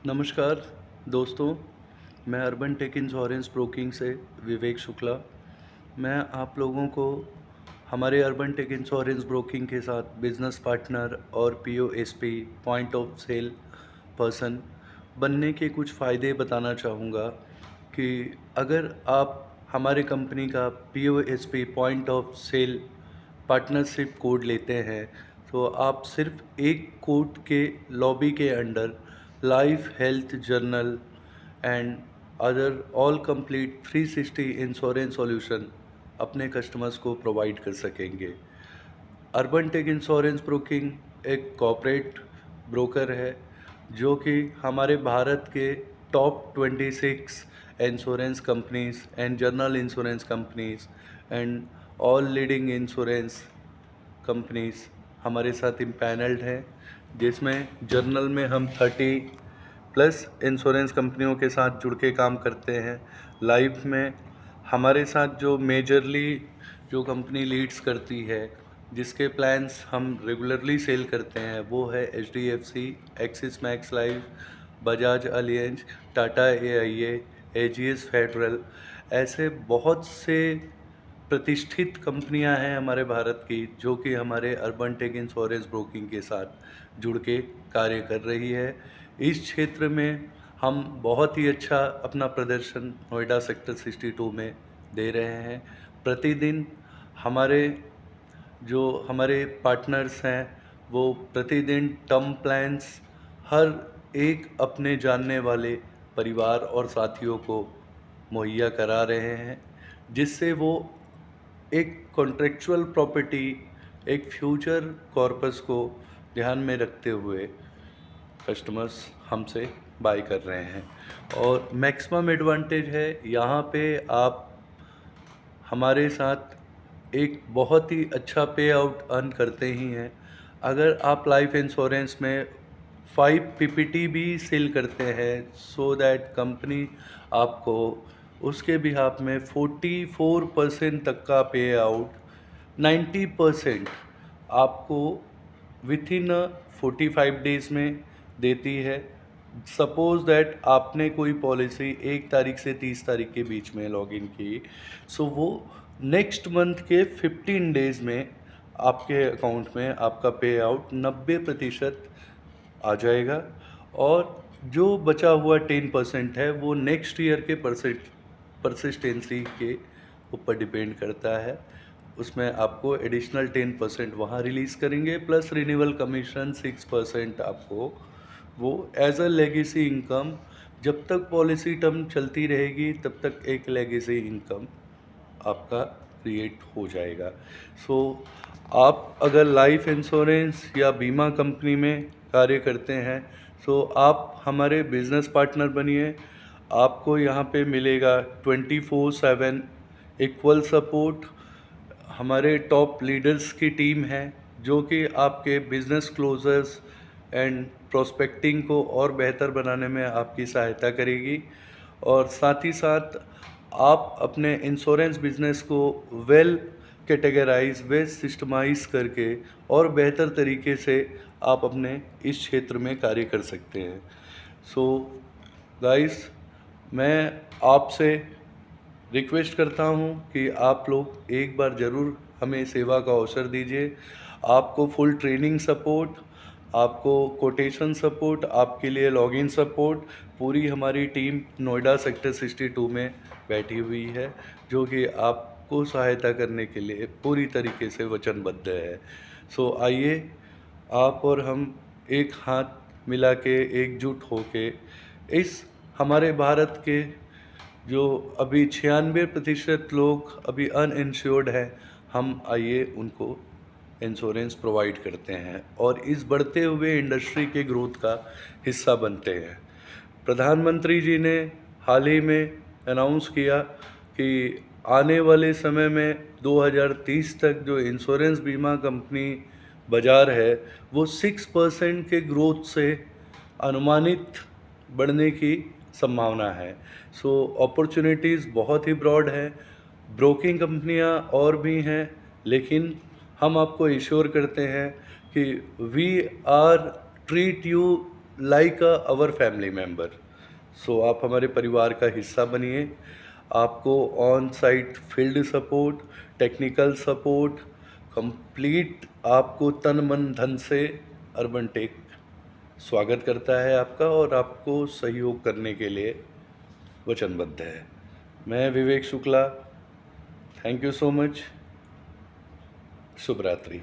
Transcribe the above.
नमस्कार दोस्तों, मैं अर्बन टेक इंश्योरेंस ब्रोकिंग से विवेक शुक्ला। मैं आप लोगों को हमारे अर्बन टेक इंश्योरेंस ब्रोकिंग के साथ बिजनेस पार्टनर और POSP point of cell person बनने के कुछ फ़ायदे बताना चाहूँगा कि अगर आप हमारे कंपनी का POSP point of sale partnership code लेते हैं, तो आप सिर्फ एक कोड के लॉबी के under life health journal and other all complete 360 insurance solution अपने कस्टमर्स को प्रोवाइड कर सकेंगे। अर्बन टेक इंश्योरेंस ब्रोकिंग एक कॉर्पोरेट ब्रोकर है जो कि हमारे भारत के top 26 insurance companies and general insurance companies and all leading insurance companies हमारे साथ इम्पैनल्ड हैं, जिसमें जर्नल में हम 30 प्लस इंश्योरेंस कंपनियों के साथ जुड़ के काम करते हैं। लाइफ में हमारे साथ जो मेजरली जो कंपनी लीड्स करती है, जिसके प्लान्स हम रेगुलरली सेल करते हैं, वो है HDFC, Axis Max Life, Bajaj Allianz, Tata AIA, Ageas Federal. ऐसे बहुत से प्रतिष्ठित कंपनियां हैं हमारे भारत की जो कि हमारे अर्बन टेक इंश्योरेंस ब्रोकिंग के साथ जुड़ के कार्य कर रही है। इस क्षेत्र में हम बहुत ही अच्छा अपना प्रदर्शन नोएडा सेक्टर 62 में दे रहे हैं। प्रतिदिन हमारे जो हमारे पार्टनर्स हैं वो प्रतिदिन टर्म प्लान्स हर एक अपने जानने वाले परिवार और साथियों को मुहैया करा रहे हैं, जिससे वो एक कॉन्ट्रेक्चुअल प्रॉपर्टी, एक फ्यूचर कॉर्पस को ध्यान में रखते हुए कस्टमर्स हमसे बाय कर रहे हैं। और मैक्सिमम एडवांटेज है यहाँ पे आप हमारे साथ एक बहुत ही अच्छा पे आउट अर्न करते ही हैं। अगर आप लाइफ इंश्योरेंस में 5 पीपीटी भी सेल करते हैं, सो दैट कंपनी आपको उसके बिहाफ में 44% तक का पे आउट, 90% आपको विथ इन 45 डेज में देती है। सपोज दैट आपने कोई पॉलिसी 1 तारीख से 30 तारीख के बीच में लॉगिन की, सो वो नेक्स्ट मंथ के 15 डेज में आपके अकाउंट में आपका पे आउट 90% आ जाएगा। और जो बचा हुआ 10% है वो नेक्स्ट ईयर के परसिस्टेंसी के ऊपर डिपेंड करता है। उसमें आपको एडिशनल 10% वहाँ रिलीज़ करेंगे, प्लस रिन्यूअल कमीशन 6% आपको वो एज अ लेगेसी इनकम, जब तक पॉलिसी टर्म चलती रहेगी तब तक एक लेगेसी इनकम आपका क्रिएट हो जाएगा। सो आप अगर लाइफ इंश्योरेंस या बीमा कंपनी में कार्य करते हैं, सो आप हमारे बिजनेस पार्टनर बनिए। आपको यहाँ पे मिलेगा 24/7 इक्वल सपोर्ट। हमारे टॉप लीडर्स की टीम है जो कि आपके बिजनेस क्लोजर्स एंड प्रोस्पेक्टिंग को और बेहतर बनाने में आपकी सहायता करेगी। और साथ ही साथ आप अपने इंश्योरेंस बिजनेस को वेल कैटेगराइज, वेल सिस्टमाइज करके और बेहतर तरीके से आप अपने इस क्षेत्र में कार्य कर सकते हैं। सो गाइस, मैं आपसे रिक्वेस्ट करता हूँ कि आप लोग एक बार ज़रूर हमें सेवा का अवसर दीजिए। आपको फुल ट्रेनिंग सपोर्ट, आपको कोटेशन सपोर्ट, आपके लिए लॉगिन सपोर्ट, पूरी हमारी टीम नोएडा सेक्टर 62 में बैठी हुई है जो कि आपको सहायता करने के लिए पूरी तरीके से वचनबद्ध है। सो आइए आप और हम एक हाथ मिला के, एकजुट होके इस हमारे भारत के जो अभी 96% लोग अभी अनइंश्योर्ड हैं, हम आइए उनको इंश्योरेंस प्रोवाइड करते हैं और इस बढ़ते हुए इंडस्ट्री के ग्रोथ का हिस्सा बनते हैं। प्रधानमंत्री जी ने हाल ही में अनाउंस किया कि आने वाले समय में 2030 तक जो इंश्योरेंस बीमा कंपनी बाज़ार है वो 6% के ग्रोथ से अनुमानित बढ़ने की संभावना है। सो अपॉर्चुनिटीज़ बहुत ही ब्रॉड है। ब्रोकिंग कंपनियां और भी हैं, लेकिन हम आपको एश्योर करते हैं कि we are treat you like our family member. So आप हमारे परिवार का हिस्सा बनिए। आपको on site field support, technical support, complete आपको तन मन धन से अर्बन टेक स्वागत करता है आपका और आपको सहयोग करने के लिए वचनबद्ध है। मैं Vivek Shukla, thank you so much. शुभ रात्रि।